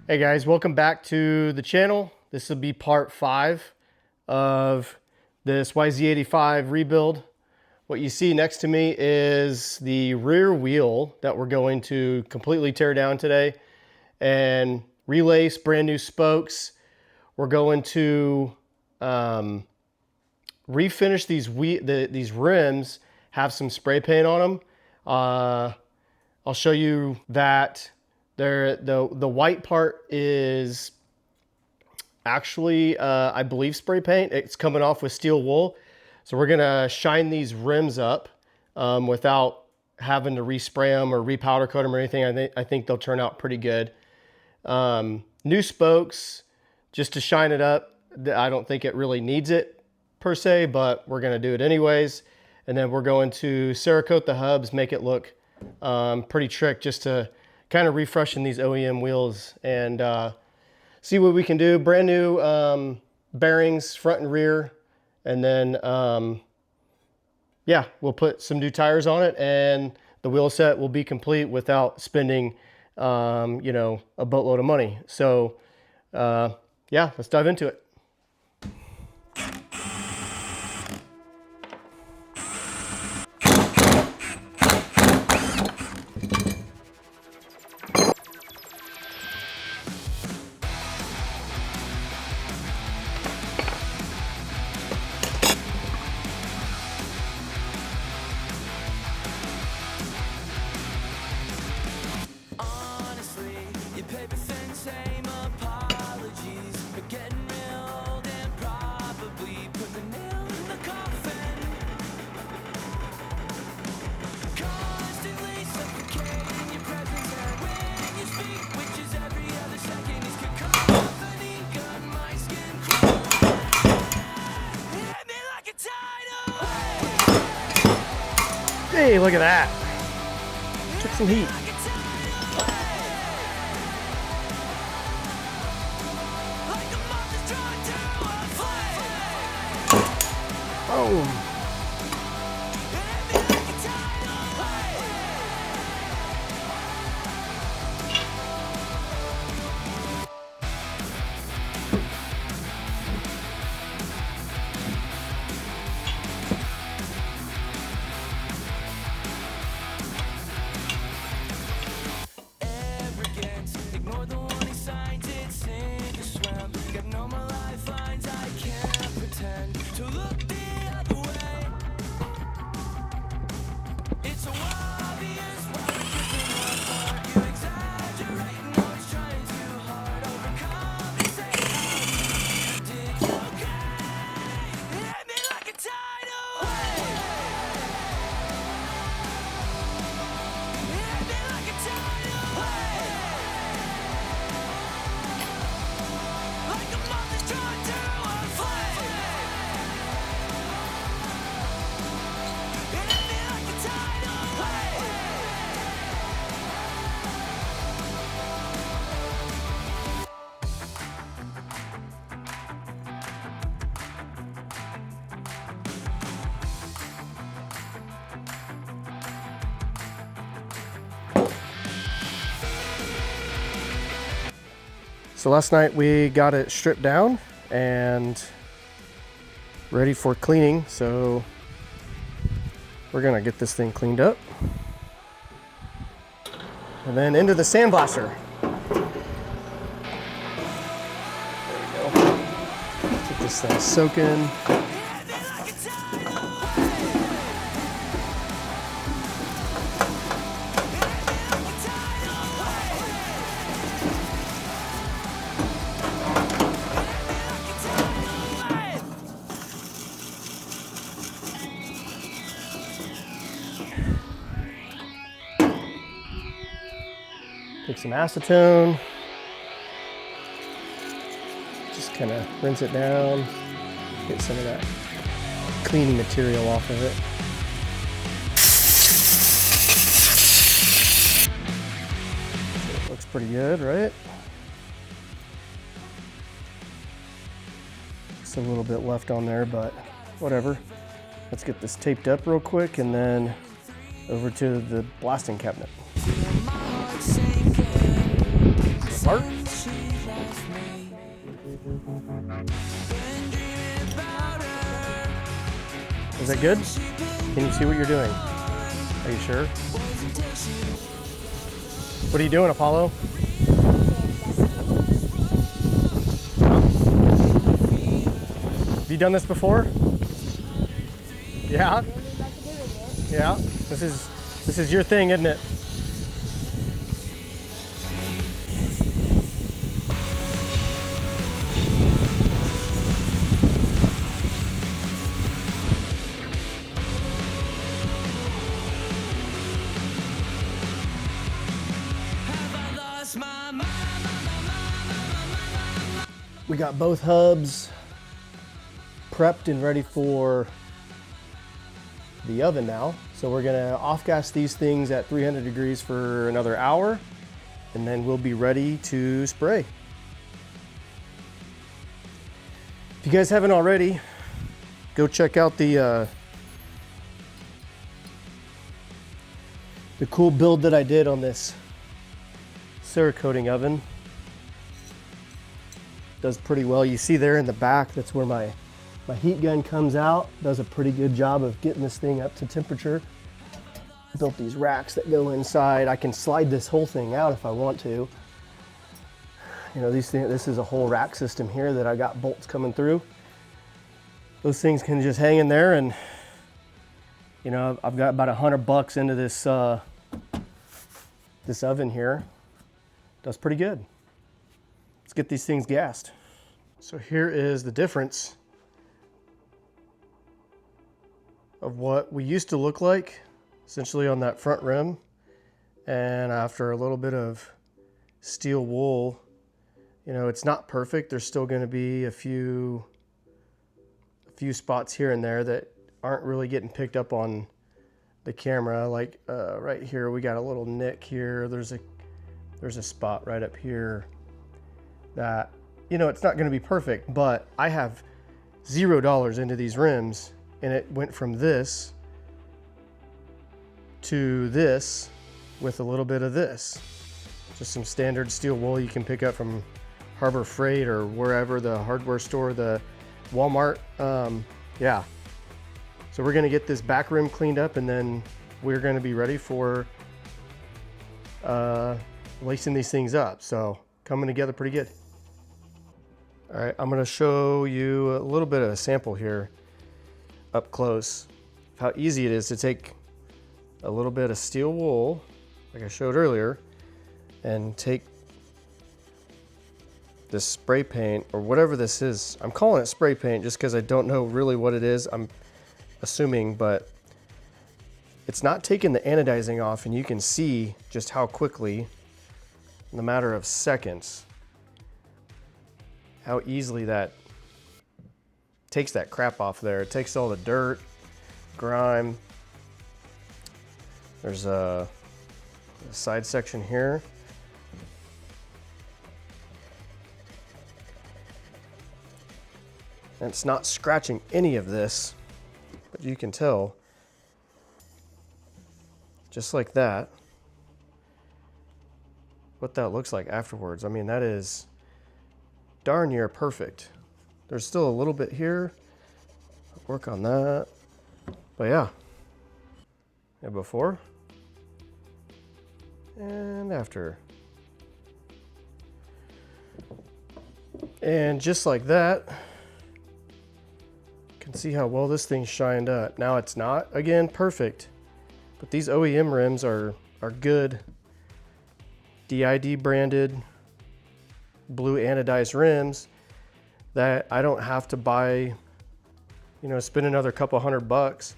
Hey guys, welcome back to the channel. This will be part 5 of this YZ85 rebuild. What you see next to me is the rear wheel that we're going to completely tear down today and relace brand new spokes. We're going to refinish these rims, have some spray paint on them. I'll show you that the white part is actually, I believe, spray paint. It's coming off with steel wool. So we're gonna shine these rims up without having to respray them or repowder coat them or anything. I think they'll turn out pretty good. New spokes, just to shine it up. I don't think it really needs it per se, but we're gonna do it anyways. And then we're going to cerakote the hubs, make it look pretty trick, just to kind of refreshing these OEM wheels and see what we can do. Brand new bearings, front and rear. And then, yeah, we'll put some new tires on it and the wheel set will be complete without spending, you know, a boatload of money. So, yeah, let's dive into it. Hey, look at that. Took some heat. Oh. So last night we got it stripped down and ready for cleaning. So we're gonna get this thing cleaned up and then into the sandblaster. There we go. Get this thing soaking. Take some acetone, just kind of rinse it down, get some of that cleaning material off of it. So it looks pretty good, right? Just a little bit left on there, but whatever. Let's get this taped up real quick and then over to the blasting cabinet. Start. Is that good? Can you see what you're doing? Are you sure? What are you doing, Apollo? Have you done this before? Yeah? Yeah? This is your thing, isn't it? We got both hubs prepped and ready for the oven now. So we're gonna off-gas these things at 300 degrees for another hour, and then we'll be ready to spray. If you guys haven't already, go check out the cool build that I did on this cerakoting oven. Does pretty well. You see there in the back, that's where my heat gun comes out. Does a pretty good job of getting this thing up to temperature. Built these racks that go inside. I can slide this whole thing out if I want to. You know, these things, this is a whole rack system here that I got bolts coming through. Those things can just hang in there, and you know, I've got about $100 into this this oven here. Does pretty good. Let's get these things gassed. So here is the difference of what we used to look like, essentially on that front rim. And after a little bit of steel wool, you know, it's not perfect. There's still gonna be a few spots here and there that aren't really getting picked up on the camera. Like right here, we got a little nick here. There's a spot right up here that, you know, it's not going to be perfect, but I have $0 into these rims, and it went from this to this with a little bit of this. Just some standard steel wool you can pick up from Harbor Freight or wherever, the hardware store, the Walmart. Yeah. So we're going to get this back rim cleaned up, and then we're going to be ready for lacing these things up. So coming together pretty good. All right, I'm gonna show you a little bit of a sample here up close of how easy it is to take a little bit of steel wool, like I showed earlier, and take this spray paint, or whatever this is. I'm calling it spray paint just because I don't know really what it is. I'm assuming, but it's not taking the anodizing off, and you can see just how quickly, in a matter of seconds, how easily that takes that crap off there. It takes all the dirt, grime. There's a side section here. And it's not scratching any of this, but you can tell, just like that, what that looks like afterwards. I mean, that is darn near perfect. There's still a little bit here. Work on that. But yeah. Yeah, before and after. And just like that, you can see how well this thing's shined up. Now it's not, again, perfect, but these OEM rims are good. DID branded blue anodized rims that I don't have to buy, you know, spend another couple $100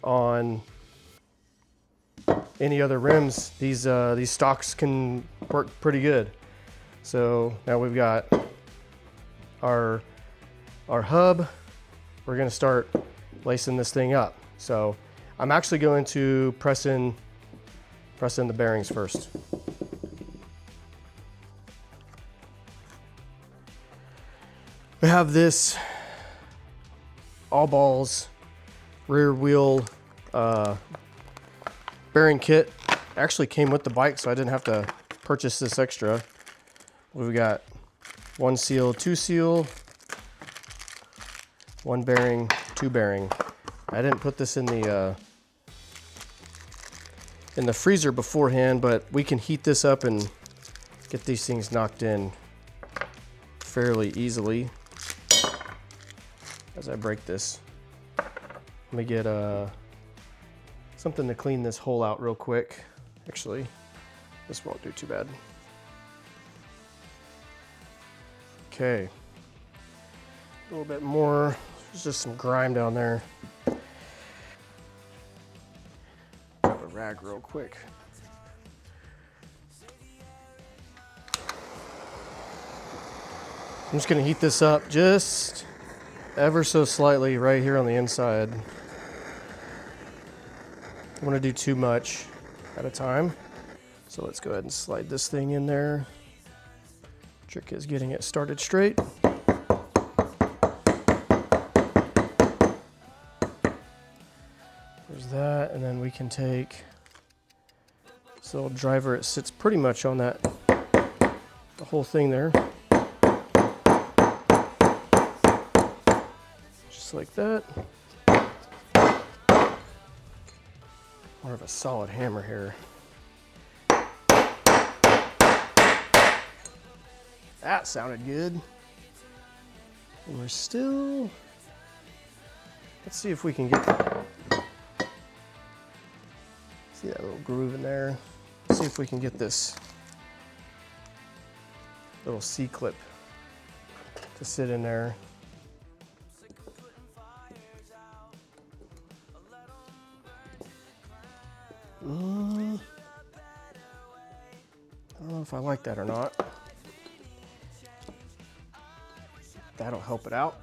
on any other rims. These stocks can work pretty good. So now we've got our hub. We're gonna start lacing this thing up. So I'm actually going to press in the bearings first. We have this all balls rear wheel bearing kit. Actually came with the bike, so I didn't have to purchase this extra. We've got 1 seal, 2 seal, 1 bearing, 2 bearing. I didn't put this in the freezer beforehand, but we can heat this up and get these things knocked in fairly easily. As I break this, let me get something to clean this hole out real quick. Actually, this won't do too bad. Okay, a little bit more. There's just some grime down there. Grab a rag real quick. I'm just gonna heat this up just ever so slightly right here on the inside. I want to do too much at a time. So let's go ahead and slide this thing in there. Trick is getting it started straight. There's that, and then we can take this little driver. It sits pretty much on that, the whole thing there. Just like that. More of a solid hammer here. That sounded good. And we're still, let's see if we can get, see that little groove in there. Let's see if we can get this little C-clip to sit in there. I don't know if I like that or not. That'll help it out.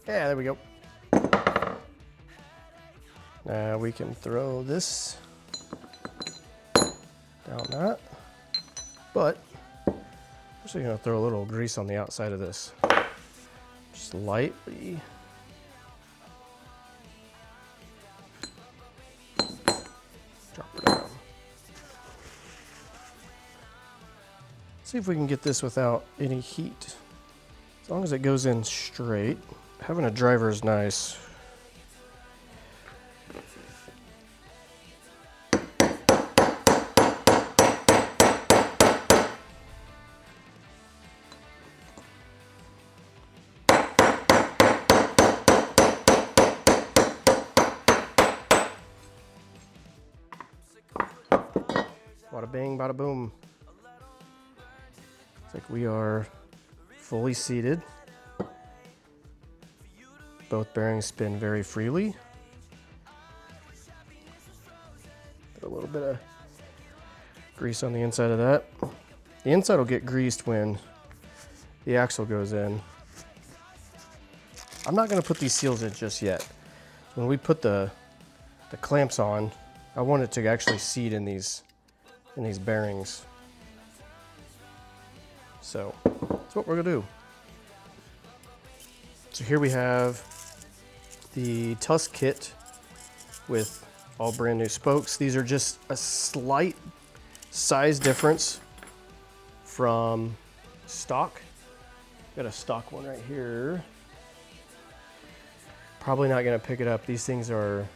Yeah, there we go. Now we can throw this down that, but I'm just gonna throw a little grease on the outside of this. Just lightly. Drop it down. See if we can get this without any heat. As long as it goes in straight. Having a driver is nice. Bada bing, bada boom. Looks like we are fully seated. Both bearings spin very freely. Put a little bit of grease on the inside of that. The inside will get greased when the axle goes in. I'm not going to put these seals in just yet. When we put the clamps on, I want it to actually seat in these bearings. So that's what we're gonna do. So here we have the Tusk kit with all brand new spokes. These are just a slight size difference from stock. Got a stock one right here. Probably not gonna pick it up. These things are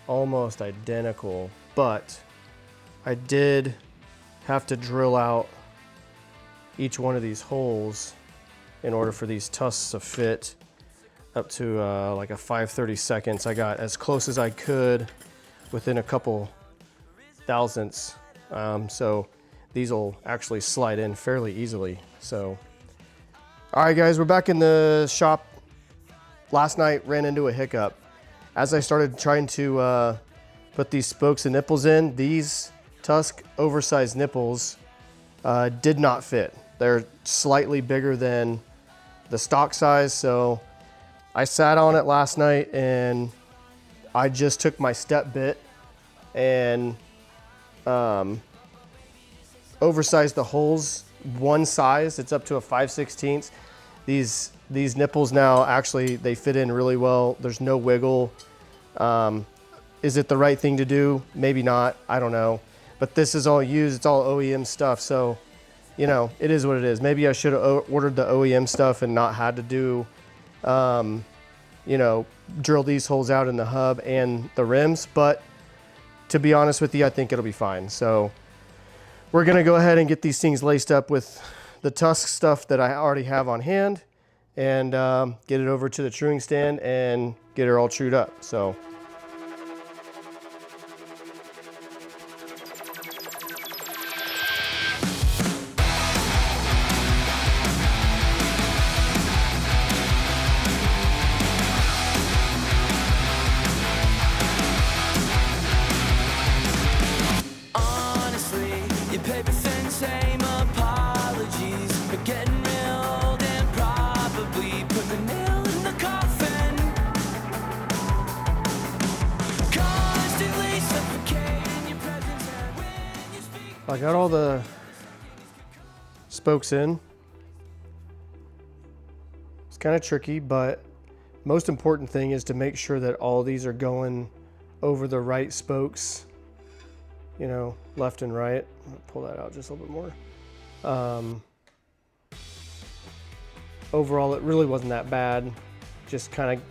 almost identical, but I did have to drill out each one of these holes in order for these tusks to fit up to like a 5/32. I got as close as I could within a couple thousandths. So these will actually slide in fairly easily. So, all right guys, we're back in the shop. Last night ran into a hiccup. As I started trying to put these spokes and nipples in, these Tusk oversized nipples did not fit. They're slightly bigger than the stock size, so I sat on it last night and I just took my step bit and oversized the holes one size. It's up to a 5/16. These nipples now actually they fit in really well. There's no wiggle. Is it the right thing to do? Maybe not. I don't know. but this is all used, it's all OEM stuff. So, you know, it is what it is. Maybe I should have ordered the OEM stuff and not had to do, you know, drill these holes out in the hub and the rims. But to be honest with you, I think it'll be fine. So we're gonna go ahead and get these things laced up with the Tusk stuff that I already have on hand, and get it over to the truing stand and get her all trued up. So I got all the spokes in. It's kind of tricky, but most important thing is to make sure that all these are going over the right spokes, you know, left and right. I'll pull that out just a little bit more. Overall, it really wasn't that bad. Just kind of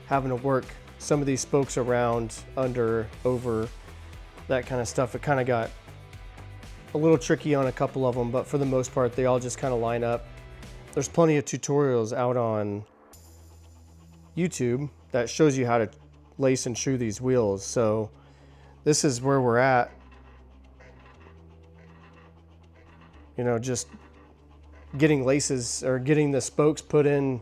having to work some of these spokes around, under, over, that kind of stuff. It kind of got a little tricky on a couple of them, but for the most part, they all just kind of line up. There's plenty of tutorials out on YouTube that shows you how to lace and true these wheels. So this is where we're at. You know, just getting laces or getting the spokes put in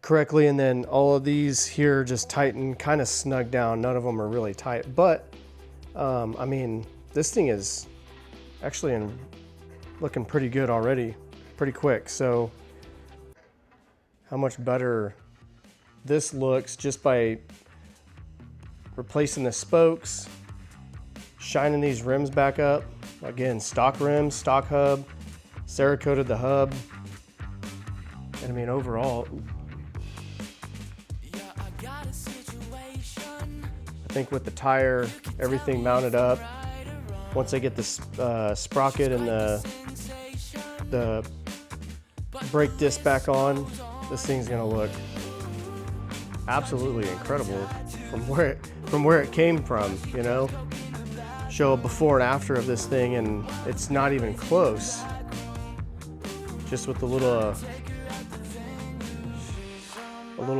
correctly, and then all of these here just tighten, kind of snug down. None of them are really tight, but I mean, this thing is actually looking pretty good already, pretty quick. So how much better this looks just by replacing the spokes, shining these rims back up. Again, stock rims, stock hub, cerakoted the hub. And I mean, overall, I think with the tire, everything mounted up, once I get the sprocket and the brake disc back on, this thing's gonna look absolutely incredible from where it came from, you know? Show a before and after of this thing, and it's not even close. Just with a little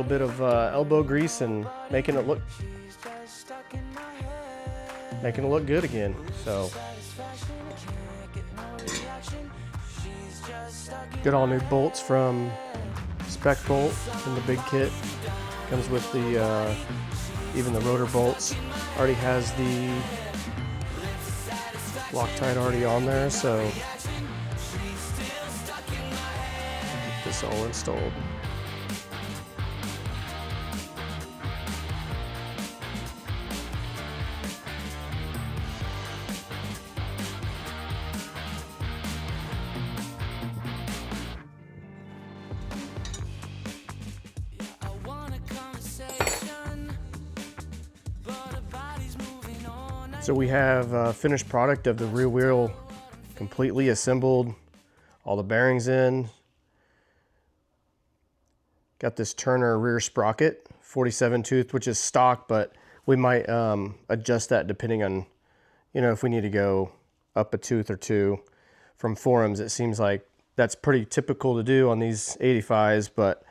bit of elbow grease and making it look good again. So get all new bolts from Spec Bolt in the big kit. Comes with the even the rotor bolts. Already has the Loctite already on there, so get this all installed. So we have a finished product of the rear wheel completely assembled, all the bearings in. Got this Turner rear sprocket, 47 tooth, which is stock, but we might adjust that depending on, you know, if we need to go up a tooth or two. From forums, it seems like that's pretty typical to do on these 85s, but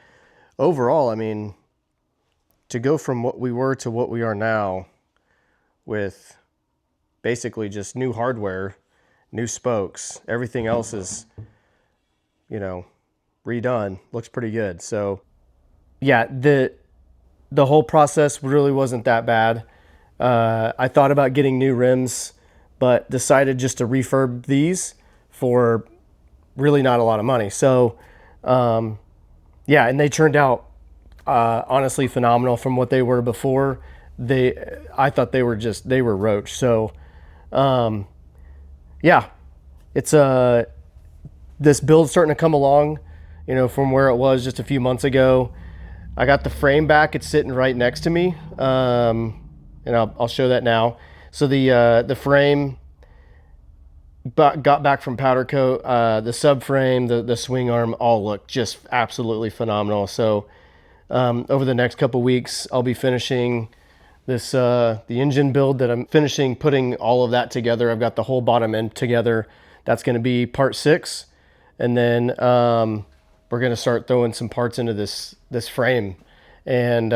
overall, I mean, to go from what we were to what we are now with basically just new hardware, new spokes, everything else is, you know, redone, looks pretty good. So yeah, the whole process really wasn't that bad. I thought about getting new rims, but decided just to refurb these for really not a lot of money. So yeah, and they turned out honestly phenomenal from what they were before. I thought they were roach. So yeah, it's this build's starting to come along, you know, from where it was just a few months ago. I got the frame back. It's sitting right next to me, and I'll show that now. So the frame got back from powder coat. The subframe, the swing arm, all look just absolutely phenomenal. So over the next couple weeks, I'll be finishing this the engine build that I'm finishing, putting all of that together. I've got the whole bottom end together. That's going to be part 6, and then we're going to start throwing some parts into this frame, and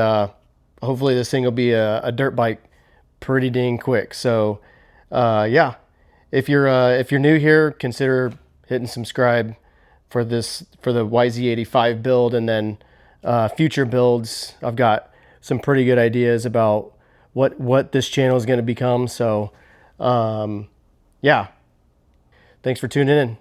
hopefully this thing will be a dirt bike pretty dang quick. So yeah, if you're new here, consider hitting subscribe for the YZ85 build, and then future builds. I've got some pretty good ideas about what this channel is going to become. So yeah, thanks for tuning in.